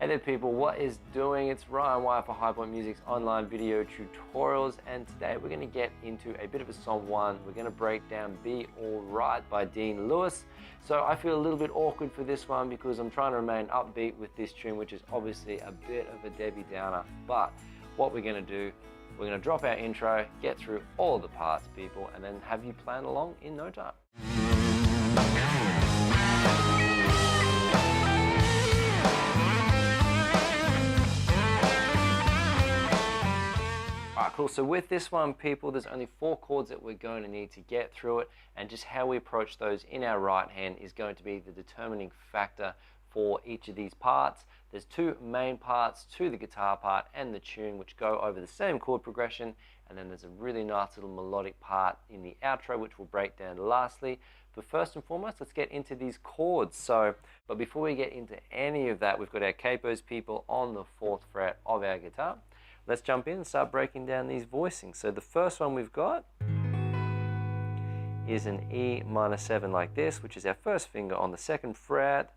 Hey there people, what is doing? It's Ryan Wire for High Point Music's online video tutorials, and today we're going to get into a bit of a song one. We're going to break down Be Alright by Dean Lewis. So I feel a little bit awkward for this one because I'm trying to remain upbeat with this tune, which is obviously a bit of a Debbie Downer. But what we're going to do, we're going to drop our intro, get through all the parts, people, and then have you playing along in no time. Alright, cool. So with this one, people, there's only 4 chords that we're going to need to get through it, and just how we approach those in our right hand is going to be the determining factor for each of these parts. There's 2 main parts to the guitar part and the tune, which go over the same chord progression, and then there's a really nice little melodic part in the outro, which we'll break down lastly. But first and foremost, let's get into these chords. But before we get into any of that, we've got our capos, people, on the 4th fret of our guitar. Let's jump in and start breaking down these voicings. So the first one we've got is an E minor 7 like this, which is our first finger on the 2nd fret.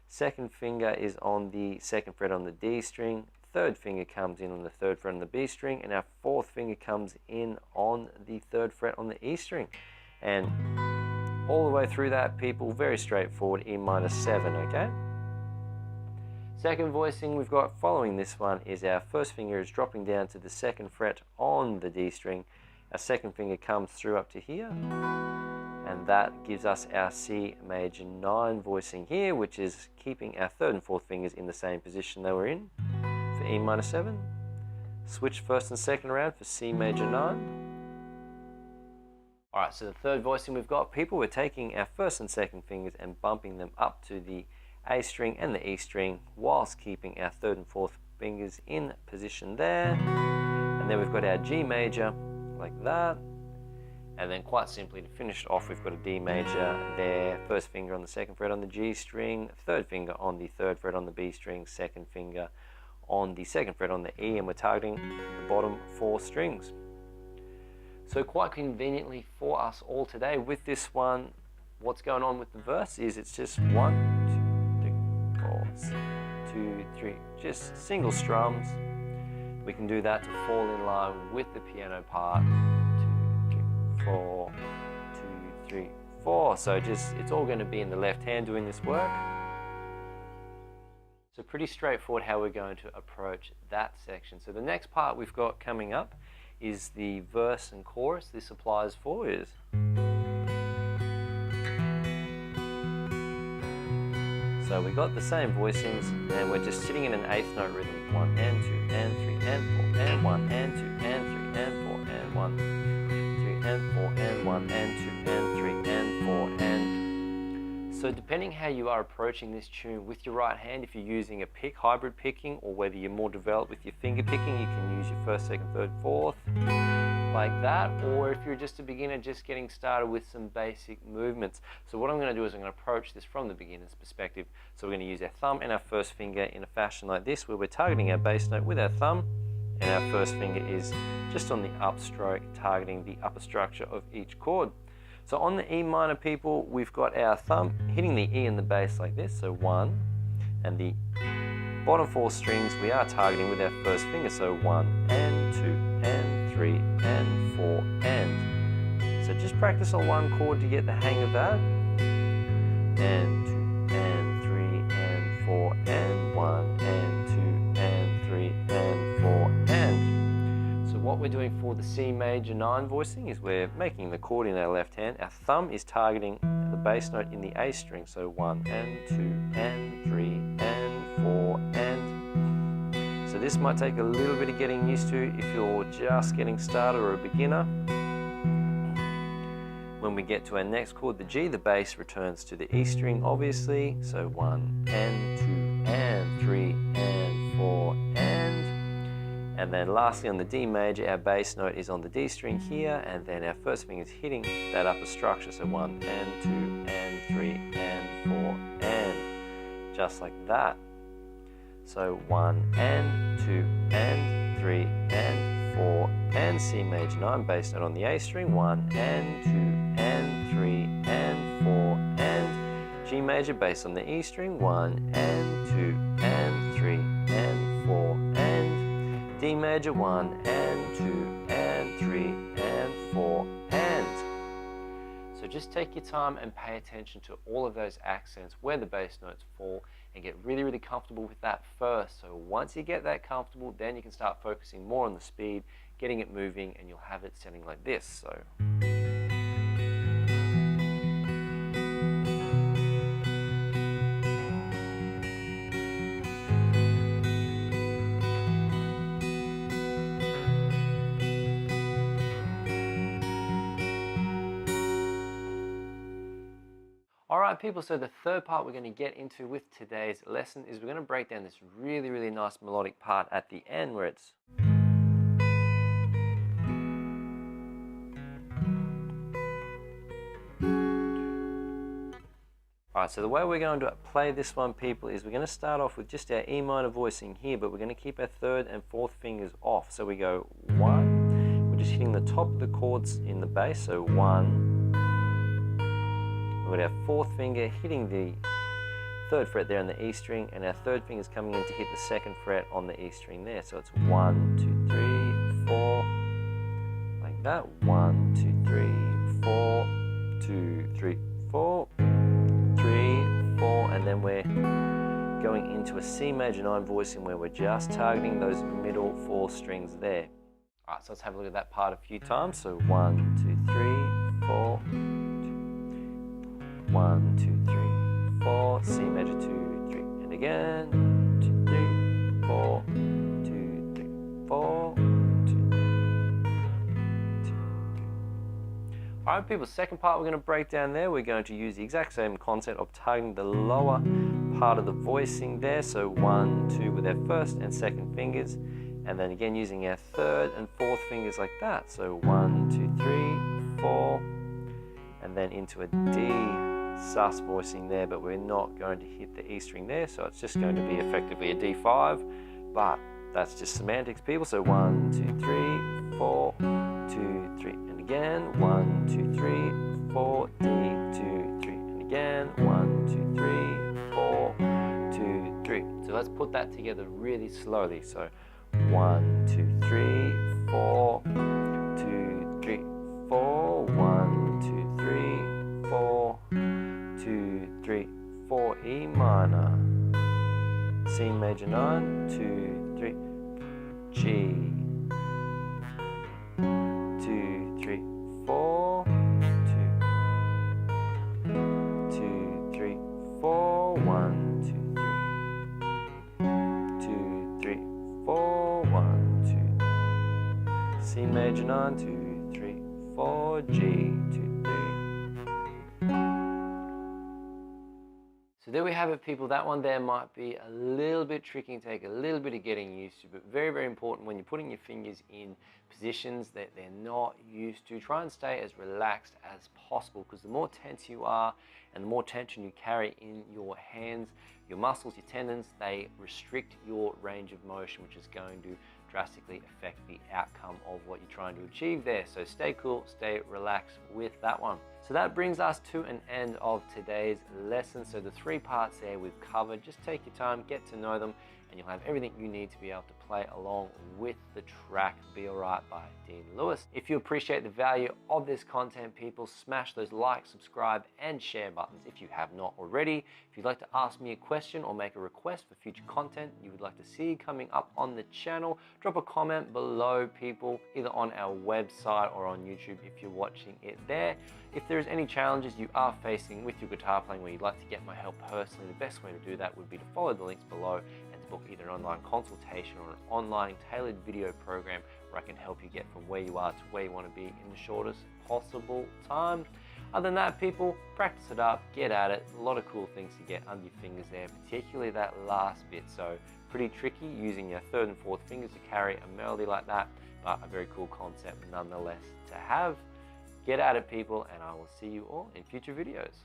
2nd finger is on the 2nd fret on the D string. 3rd finger comes in on the 3rd fret on the B string, and our 4th finger comes in on the 3rd fret on the E string. And all the way through that, people, very straightforward, E minor 7, okay? Second voicing we've got following this one is our first finger is dropping down to the 2nd fret on the D string. Our 2nd finger comes through up to here, and that gives us our C major 9 voicing here, which is keeping our 3rd and 4th fingers in the same position they were in for E minor 7. Switch 1st and 2nd around for C major 9. Alright, so the 3rd voicing we've got, people, we're taking our 1st and 2nd fingers and bumping them up to the A string and the E string, whilst keeping our 3rd and 4th fingers in position there. And then we've got our G major like that, and then quite simply to finish it off, we've got a D major there, 1st finger on the 2nd fret on the G string, 3rd finger on the 3rd fret on the B string, 2nd finger on the 2nd fret on the E, and we're targeting the bottom 4 strings. So quite conveniently for us all today with this one, what's going on with the verse is it's just 1, 2, 3, 4, 2, 3, just single strums. We can do that to fall in line with the piano part. 2, 3, 4, 2, 3, 4. So just, it's all going to be in the left hand doing this work. So pretty straightforward how we're going to approach that section. So the next part we've got coming up is the verse and chorus. This applies for is. So we got the same voicings, and we're just sitting in an 8th note rhythm. 1 and 2 and 3 and 4 and 1 and 2 and 3 and 4 and 1, 3 and 4 and 1 and 2 and 3 and 4 and. So depending how you are approaching this tune with your right hand, if you're using a pick, hybrid picking, or whether you're more developed with your finger picking, you can use your 1st, 2nd, 3rd, 4th like that, or if you're just a beginner just getting started with some basic movements. So what I'm going to do is I'm going to approach this from the beginner's perspective. So we're going to use our thumb and our 1st finger in a fashion like this, where we're targeting our bass note with our thumb, and our 1st finger is just on the upstroke, targeting the upper structure of each chord. So on the E minor, people, we've got our thumb hitting the E and the bass like this, so 1, and the bottom 4 strings we are targeting with our 1st finger, so 1 and 2 and 3 and 4 and. So just practice on one chord to get the hang of that. And 2 and 3 and 4 and 1 and 2 and 3 and 4 and. So what we're doing for the C major 9 voicing is we're making the chord in our left hand. Our thumb is targeting the bass note in the A string, so 1 and 2 and 3 and 4 and. So this might take a little bit of getting used to if you're just getting started or a beginner. When we get to our next chord, the G, the bass returns to the E string, obviously. So 1 and 2 and 3 and 4 and. And then lastly on the D major, our bass note is on the D string here, and then our 1st finger is hitting that upper structure. So 1 and 2 and 3 and 4 and. Just like that. So 1 and 2 and 3 and 4 and C major 9, bass note on the A string, 1 and 2 and 3 and 4 and G major, bass on the E string, 1 and 2 and 3 D major 1 and 2 and 3 and 4 and. So just take your time and pay attention to all of those accents where the bass notes fall and get really, really comfortable with that first. So once you get that comfortable, then you can start focusing more on the speed, getting it moving, and you'll have it sounding like this. So. Alright people, so the third part we're going to get into with today's lesson is we're going to break down this really, really nice melodic part at the end where it's. Alright, so the way we're going to play this one, people, is we're going to start off with just our E minor voicing here, but we're going to keep our third and fourth fingers off. So we go 1, we're just hitting the top of the chords in the bass, so 1. We've got our fourth finger hitting the third fret there on the E string, and our third finger is coming in to hit the second fret on the E string there. So it's 1, 2, 3, 4, like that. 1, 2, 3, 4, 2, 3, 4, 3, 4, and then we're going into a C major 9 voicing where we're just targeting those middle 4 strings there. All right, so let's have a look at that part a few times. So 1, 2, 3, 4. 1, 2, 3, 4, C major 2, 3, and again 2, 3, 4, 2, 3, 4, 2, 2. Alright people, second part we're going to break down there, we're going to use the exact same concept of targeting the lower part of the voicing there, so 1, 2 with our first and second fingers, and then again using our third and fourth fingers like that, so 1, 2, 3, 4, and then into a D sus voicing there, but we're not going to hit the E string there, so it's just going to be effectively a D5, but that's just semantics people. So 1, 2, 3, 4, 2, 3, and again 1, 2, 3, 4, D, 2, 3, and again 1, 2, 3, 4, 2, 3. So let's put that together really slowly. So 1, 2, 3, 4, 2, 3, 4, 1, 2, 3, 4, 2, 3, 4, E minor, C major 9, 2, 3, G, 2, 3, 4, 2, 3, 4, 1, 2, 3, 2, 3, 4, 1, 2, C major 9, 2, 3, 4, G, 2, 3. So there we have it people, that one there might be a little bit tricky and take a little bit of getting used to, but very, very important when you're putting your fingers in positions that they're not used to. Try and stay as relaxed as possible, because the more tense you are and the more tension you carry in your hands, your muscles, your tendons, they restrict your range of motion, which is going to drastically affect the outcome of what you're trying to achieve there. So stay cool, stay relaxed with that one. So that brings us to an end of today's lesson. So the 3 parts there we've covered. Just take your time, get to know them, and you'll have everything you need to be able to play along with the track Be Alright by Dean Lewis. If you appreciate the value of this content, people, smash those like, subscribe, and share buttons if you have not already. If you'd like to ask me a question or make a request for future content you would like to see coming up on the channel, drop a comment below, people, either on our website or on YouTube if you're watching it there. If there's any challenges you are facing with your guitar playing where you'd like to get my help personally, the best way to do that would be to follow the links below and to book either an online consultation or an online tailored video program where I can help you get from where you are to where you want to be in the shortest possible time. Other than that, people, practice it up, get at it. A lot of cool things to get under your fingers there, particularly that last bit. So pretty tricky using your third and fourth fingers to carry a melody like that, but a very cool concept nonetheless to have. Get at it, people, and I will see you all in future videos.